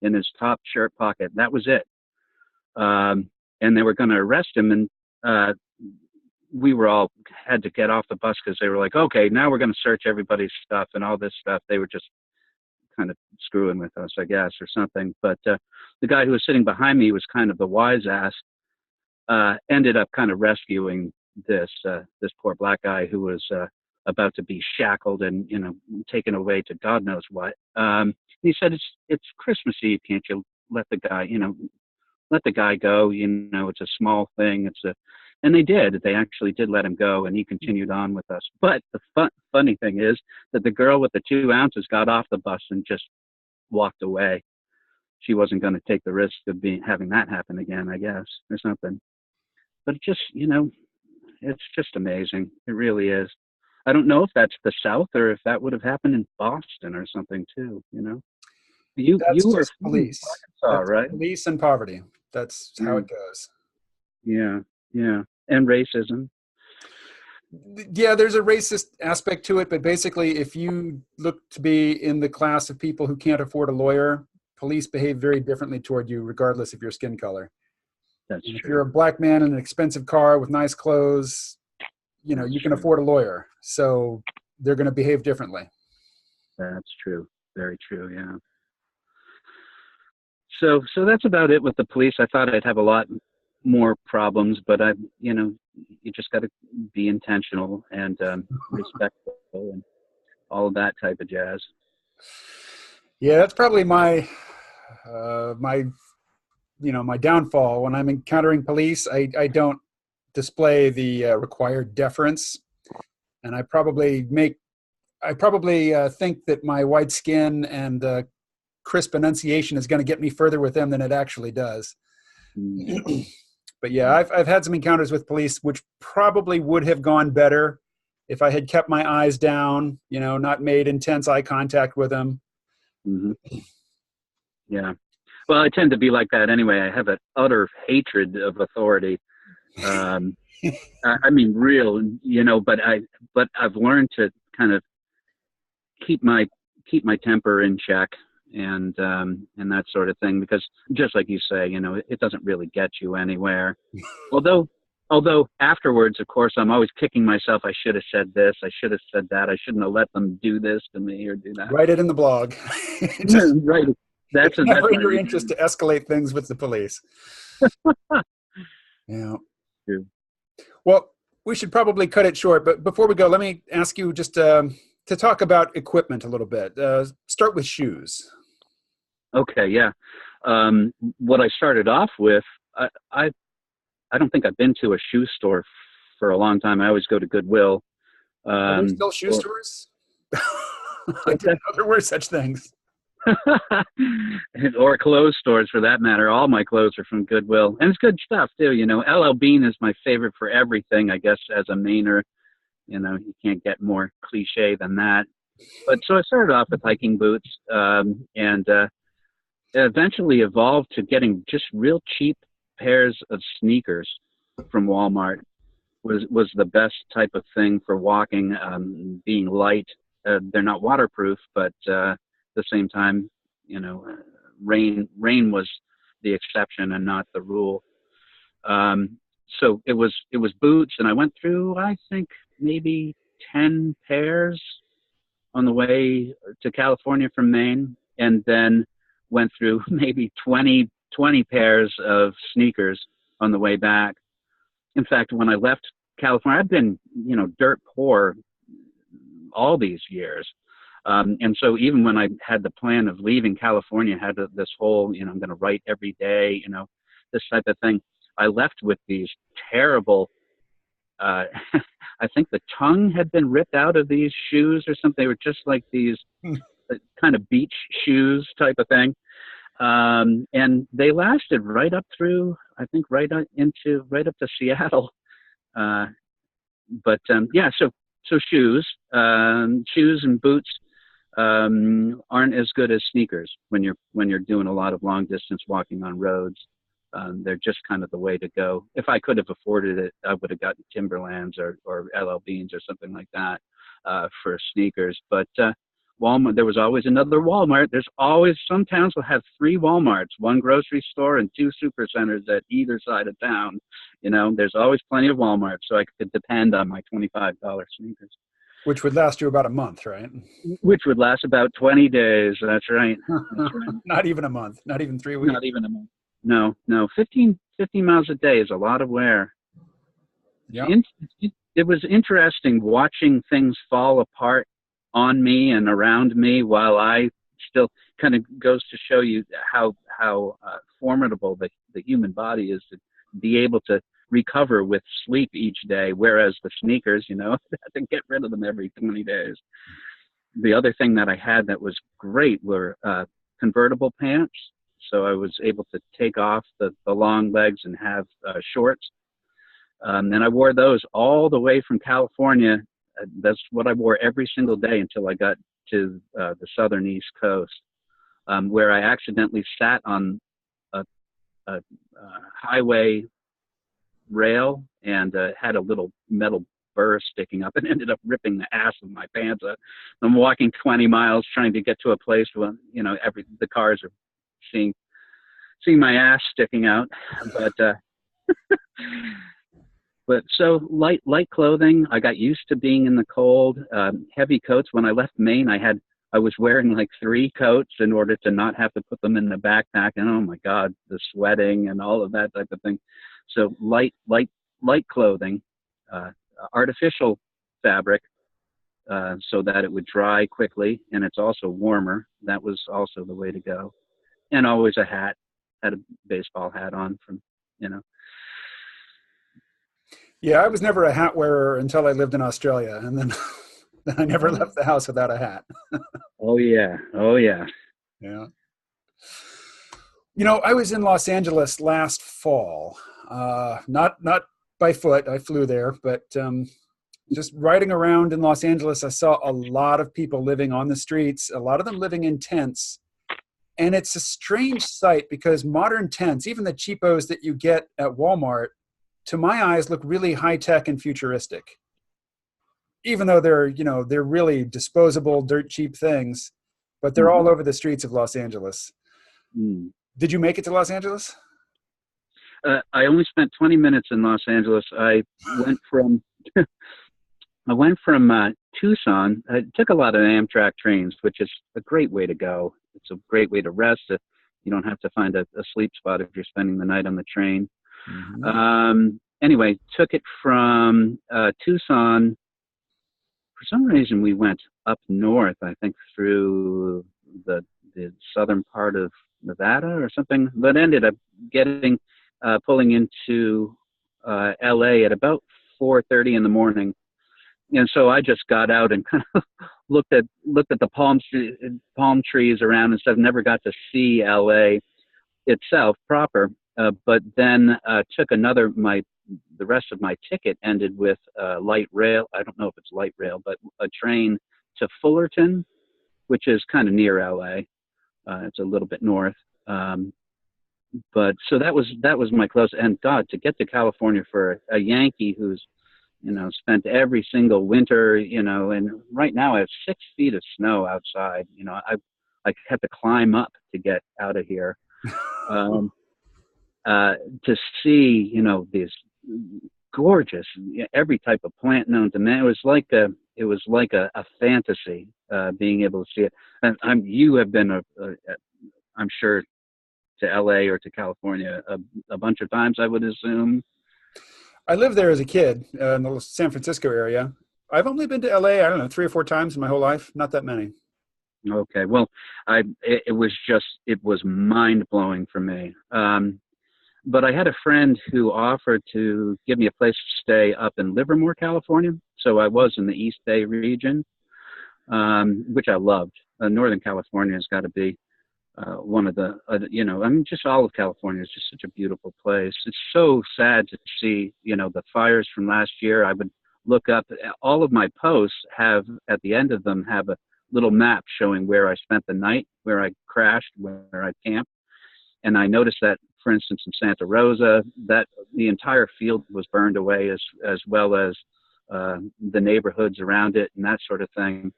in his top shirt pocket. That was it. And they were going to arrest him, and we were all had to get off the bus because they were like, "Okay, now we're going to search everybody's stuff and all this stuff." They were just kind of screwing with us, I guess, or something. But the guy who was sitting behind me was kind of the wise ass, ended up kind of rescuing this poor black guy who was about to be shackled and taken away to God knows what. He said, "It's Christmas Eve. Can't you let the guy go? It's a small thing. And they did. They actually did let him go, and he continued on with us. But the funny thing is that the girl with the 2 ounces got off the bus and just walked away. She wasn't going to take the risk of having that happen again, I guess, or something. But it's just amazing. It really is. I don't know if that's the South or if that would have happened in Boston or something too. You That's were just from police. Arkansas, That's right? police and poverty. That's how it goes. Yeah, yeah, and racism. Yeah, there's a racist aspect to it, but basically, if you look to be in the class of people who can't afford a lawyer, police behave very differently toward you, regardless of your skin color. That's And if true. you're a black man in an expensive car with nice clothes, you can afford a lawyer, so they're going to behave differently. That's true. Very true. Yeah. So that's about it with the police. I thought I'd have a lot more problems, but you just got to be intentional and respectful and all of that type of jazz. Yeah, that's probably my my downfall. When I'm encountering police, I don't display the required deference, and I probably think that my white skin and crisp enunciation is going to get me further with them than it actually does. But yeah, I've had some encounters with police which probably would have gone better if I had kept my eyes down, not made intense eye contact with them. Mm-hmm. Yeah. Well, I tend to be like that anyway. I have an utter hatred of authority. I mean, real, but I've learned to kind of keep my temper in check and that sort of thing, because just like you say, it doesn't really get you anywhere. Although afterwards, of course, I'm always kicking myself. I should have said this. I should have said that. I shouldn't have let them do this to me or do that. Write it in the blog. Right. It's never in your interest to escalate things with the police. Yeah. True. Well, we should probably cut it short, but before we go, let me ask you just to talk about equipment a little bit. Start with shoes. Okay, yeah. What I started off with, I don't think I've been to a shoe store for a long time. I always go to Goodwill. Are there still shoe stores? I didn't know there were such things. Or clothes stores, for that matter. All my clothes are from Goodwill, and it's good stuff too. LL Bean is my favorite for everything, I guess. As a Mainer, you can't get more cliche than that. But so I started off with hiking boots, and it eventually evolved to getting just real cheap pairs of sneakers from Walmart. Was the best type of thing for walking, being light. They're not waterproof, but at the same time, rain was the exception and not the rule. So it was boots, and I went through, I think, maybe 10 pairs on the way to California from Maine, and then went through maybe 20 pairs of sneakers on the way back. In fact, when I left California, I've been, dirt poor all these years. And so even when I had the plan of leaving California, had this whole, I'm going to write every day, this type of thing, I left with these terrible, I think the tongue had been ripped out of these shoes or something. They were just like these kind of beach shoes type of thing. And they lasted right up through, I think, right up to Seattle. Yeah, so shoes and boots aren't as good as sneakers when you're doing a lot of long distance walking on roads. They're just kind of the way to go. If I could have afforded it, I would have gotten Timberlands or LL Beans or something like that for sneakers. But Walmart, there was always another Walmart. Some towns will have 3 Walmarts, 1 grocery store and 2 super centers at either side of town. There's always plenty of Walmart, so I could depend on my $25 sneakers. Which would last you about a month, right? Which would last about 20 days. That's right. Not even a month. Not even 3 weeks. Not even a month. No. 15 miles a day is a lot of wear. Yeah. It was interesting watching things fall apart on me and around me while I still kind of goes to show you how formidable the human body is to be able to recover with sleep each day, whereas the sneakers, I have to get rid of them every 20 days. The other thing that I had that was great were convertible pants. So I was able to take off the long legs and have shorts. And I wore those all the way from California. That's what I wore every single day until I got to the southern East Coast, where I accidentally sat on a highway rail and had a little metal burr sticking up and ended up ripping the ass of my pants up. I'm walking 20 miles trying to get to a place where, the cars are seeing my ass sticking out. But so light clothing. I got used to being in the cold. Heavy coats. When I left Maine, I had I was wearing like 3 coats in order to not have to put them in the backpack. And oh my God, the sweating and all of that type of thing. So light clothing, uh, artificial fabric, so that it would dry quickly, and it's also warmer. That was also the way to go. And always a hat, had a baseball hat on from, you know. Yeah, I was never a hat wearer until I lived in Australia, and then then I never Oh, left the house without a hat. oh yeah, oh yeah. Yeah. I was in Los Angeles last fall. Not by foot. I flew there, but just riding around in Los Angeles, I saw a lot of people living on the streets. A lot of them living in tents, and it's a strange sight because modern tents, even the cheapos that you get at Walmart, to my eyes, look really high tech and futuristic. Even though they're really disposable, dirt cheap things, but they're all Hmm. over the streets of Los Angeles. Mm. Did you make it to Los Angeles? I only spent 20 minutes in Los Angeles. Went from I went from Tucson. I took a lot of Amtrak trains, which is a great way to go. It's a great way to rest. You don't have to find a sleep spot if you're spending the night on the train. Mm-hmm. Anyway, took it from Tucson. For some reason, we went up north, I think through the southern part of Nevada or something, but ended up pulling into LA at about 4:30 in the morning. And so I just got out and kind of looked at the palm trees around and stuff. Never got to see LA itself proper, but then took the rest of my ticket ended with light rail. I don't know if it's light rail, but a train to Fullerton, which is kind of near LA. It's a little bit north. But so that was my close. And God, to get to California for a Yankee who's spent every single winter, and right now I have 6 feet of snow outside. I had to climb up to get out of here. Um, to see, these gorgeous, every type of plant known to man. It was like a fantasy, being able to see it. And you have been I'm sure, to LA or to California a bunch of times, I would assume. I lived there as a kid in the San Francisco area. I've only been to LA, I don't know, 3 or 4 times in my whole life. Not that many. Okay, well, it was mind blowing for me. But I had a friend who offered to give me a place to stay up in Livermore, California. So I was in the East Bay region, which I loved. Northern California has got to be one of just all of California is just such a beautiful place. It's so sad to see, the fires from last year. I would look up, all of my posts have, at the end of them, have a little map showing where I spent the night, where I crashed, where I camped. And I noticed that, for instance, in Santa Rosa, that the entire field was burned away, as well as the neighborhoods around it and that sort of thing.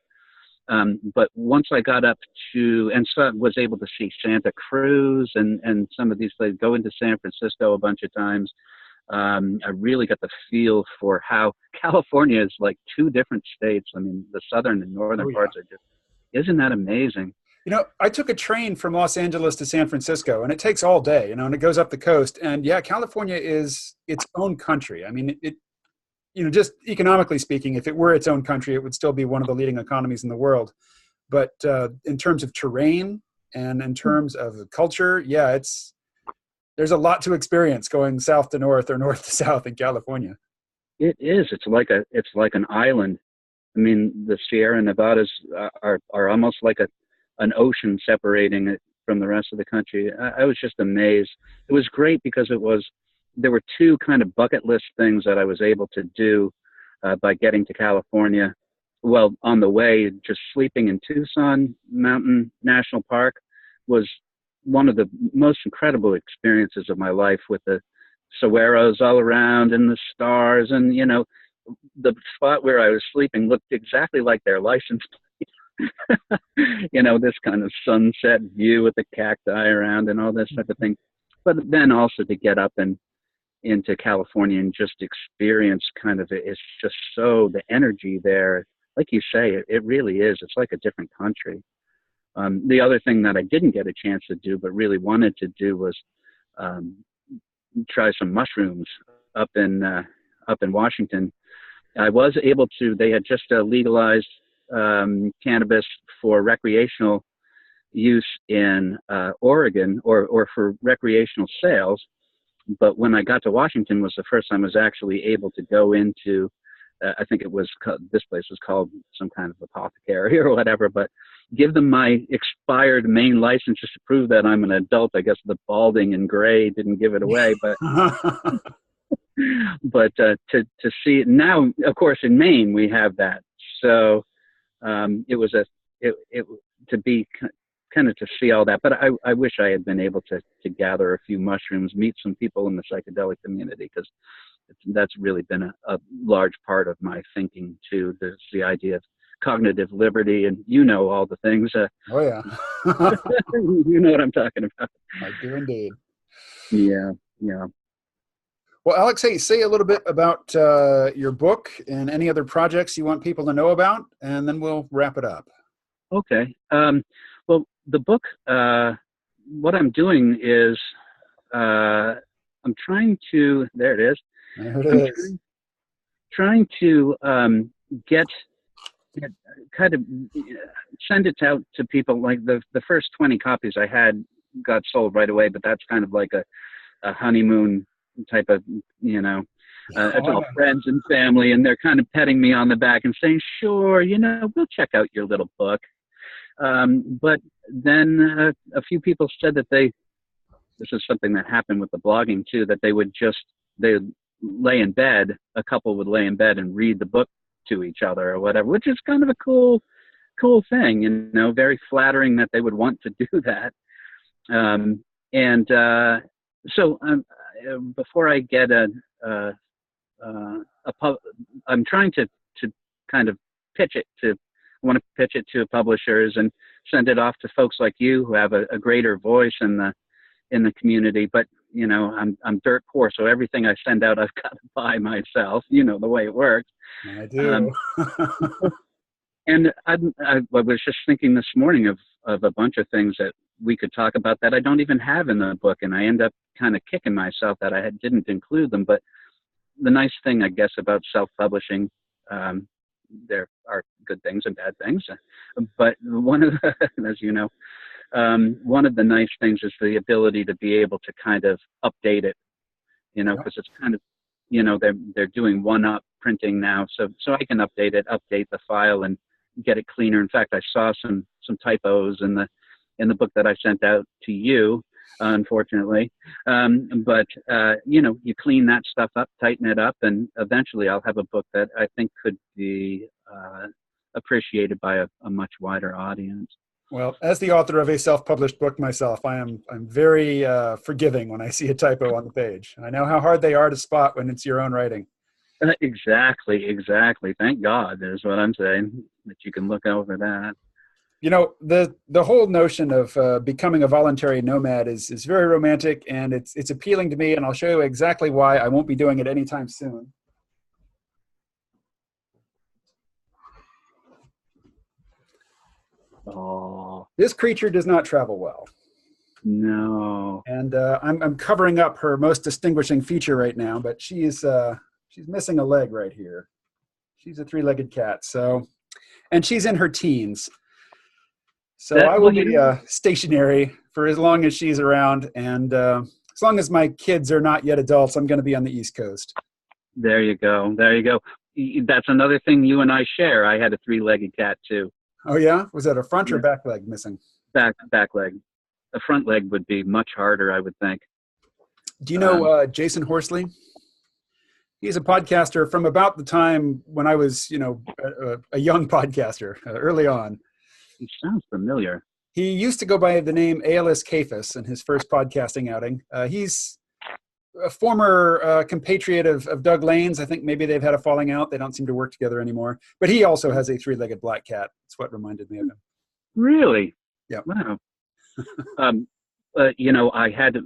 But once I got up to, and so I was able to see Santa Cruz and some of these places, go into San Francisco a bunch of times, I really got the feel for how California is like 2 different states. I mean, the southern and Oh, northern yeah. parts are just, isn't that amazing? I took a train from Los Angeles to San Francisco, and it takes all day, and it goes up the coast. And yeah, California is its own country. I mean, just economically speaking, if it were its own country, it would still be one of the leading economies in the world. But in terms of terrain and in terms of culture, yeah, there's a lot to experience going south to north or north to south in California. It is. It's like an island. I mean, the Sierra Nevadas are almost like an ocean separating it from the rest of the country. I was just amazed. It was great because there were 2 kind of bucket list things that I was able to do by getting to California. Well, on the way, just sleeping in Tucson Mountain National Park was one of the most incredible experiences of my life, with the saguaros all around and the stars, and the spot where I was sleeping looked exactly like their license plate. This kind of sunset view with the cacti around and all this type of thing. But then also to get up and into California and just experience kind of, it's just so, the energy there like you say, it really is. It's like a different country. The other thing that I didn't get a chance to do, but really wanted to do, was try some mushrooms up in Washington. I was able to. They had just legalized cannabis for recreational use in Oregon, or for recreational sales. But when I got to Washington was the first time I was actually able to go into, I think it was, this place was called some kind of apothecary or whatever, but give them my expired Maine license just to prove that I'm an adult. I guess the balding and gray didn't give it away, but but to see it now, of course, in Maine we have that. So it was to be kind of to see all that. But I wish I had been able to gather a few mushrooms, meet some people in the psychedelic community, because that's really been a large part of my thinking too. There's the idea of cognitive liberty, and all the things. Oh yeah. You know what I'm talking about. I do indeed. Yeah. Well, Alex, hey, say a little bit about your book and any other projects you want people to know about, and then we'll wrap it up. Okay. Well, the book, what I'm doing is I'm trying to, there it is. There it is. Trying to get kind of send it out to people. Like the first 20 copies I had got sold right away, but that's kind of like a honeymoon type of, it's all friends and family, and they're kind of petting me on the back and saying, sure, we'll check out your little book. But then a few people said that this is something that happened with the blogging too, that they would lay in bed, a couple would lay in bed and read the book to each other or whatever, which is kind of a cool thing, very flattering that they would want to do that. So before I get I'm trying to kind of I want to pitch it to publishers and send it off to folks like you who have a greater voice in the community. But I'm dirt poor, so everything I send out I've got to buy myself. The way it works. I do. And I was just thinking this morning of a bunch of things that we could talk about that I don't even have in the book, and I end up kind of kicking myself that I didn't include them. But the nice thing, I guess, about self-publishing, there are good things and bad things, but one of as you know, one of the nice things is the ability to be able to kind of update it, because it's kind of, they're doing one-up printing now, so I can update the file and get it cleaner. In fact, I saw some typos in the book that I sent out to you, unfortunately. But you clean that stuff up, tighten it up, and eventually I'll have a book that I think could be appreciated by a much wider audience. Well, as the author of a self-published book myself, I'm very forgiving when I see a typo on the page. I know how hard they are to spot when it's your own writing. Exactly. Thank God, is what I'm saying, that you can look over that. The whole notion of becoming a voluntary nomad is very romantic, and it's appealing to me, and I'll show you exactly why I won't be doing it anytime soon. Oh, this creature does not travel well. No. And I'm covering up her most distinguishing feature right now, but she's missing a leg right here. She's a three-legged cat, and she's in her teens. So I will be stationary for as long as she's around, and as long as my kids are not yet adults, I'm going to be on the East Coast. There you go. That's another thing you and I share. I had a three-legged cat too. Oh yeah? Was that a front or back leg missing? Back leg. A front leg would be much harder, I would think. Do you know Jason Horsley? He's a podcaster from about the time when I was, a young podcaster, early on. He sounds familiar. He used to go by the name Aeolus Cephas in his first podcasting outing. He's a former compatriot of Doug Lane's. I think maybe they've had a falling out. They don't seem to work together anymore. But he also has a three-legged black cat. That's what reminded me of him. Really? Yeah. Wow. I had,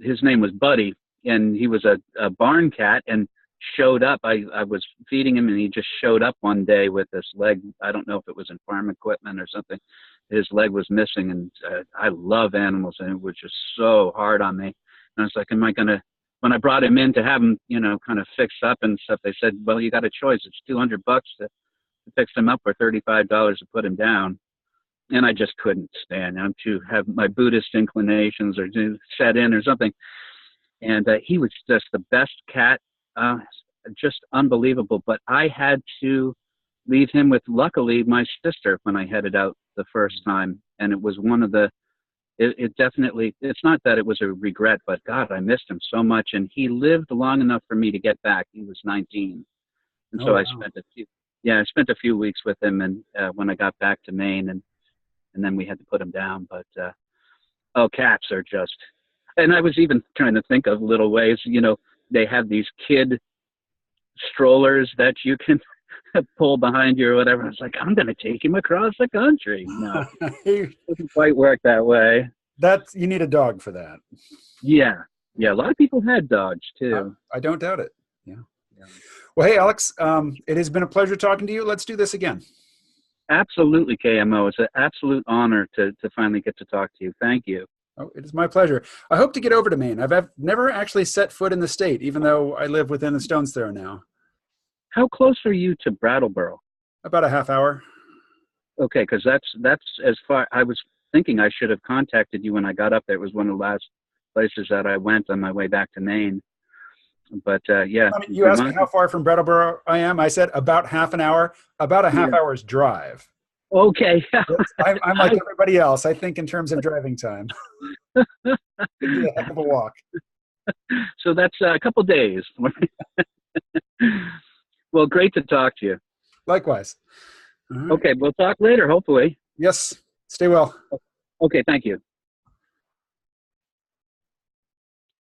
his name was Buddy, and he was a barn cat, and showed up. I was feeding him, and he just showed up one day with this leg. I don't know if it was in farm equipment or something. His leg was missing, and I love animals, and it was just so hard on me. And I was like, am I going to, when I brought him in to have him, kind of fixed up and stuff, they said, well, you got a choice. It's $200 to fix him up or $35 to put him down. And I just couldn't stand him to have my Buddhist inclinations or to set in or something. And he was just the best cat, just unbelievable. But I had to leave him with, luckily, my sister when I headed out the first time. And it was one of the, it definitely, it's not that it was a regret, but God, I missed him so much. And he lived long enough for me to get back. He was 19. And so wow. I spent a few weeks with him, and when I got back to Maine, and then we had to put him down. But cats are just, and I was even trying to think of little ways, they have these kid strollers that you can pull behind you or whatever. I was like, I'm going to take him across the country. No, it doesn't quite work that way. You need a dog for that. Yeah. A lot of people had dogs too. I don't doubt it. Yeah. Well, hey, Alex, it has been a pleasure talking to you. Let's do this again. Absolutely, KMO. It's an absolute honor to finally get to talk to you. Thank you. Oh, it is my pleasure. I hope to get over to Maine. I've never actually set foot in the state, even though I live within a stone's throw now. How close are you to Brattleboro? About a half hour. Okay, because that's as far. I was thinking I should have contacted you when I got up there. It was one of the last places that I went on my way back to Maine. But yeah. You asked me how far from Brattleboro I am. I said about half an hour, about a half hour's drive. Okay. I'm like everybody else. I think in terms of driving time. It'd be a heck of a walk. So that's a couple days. Well, great to talk to you. Likewise. Right. Okay, we'll talk later, hopefully. Yes. Stay well. Okay, thank you.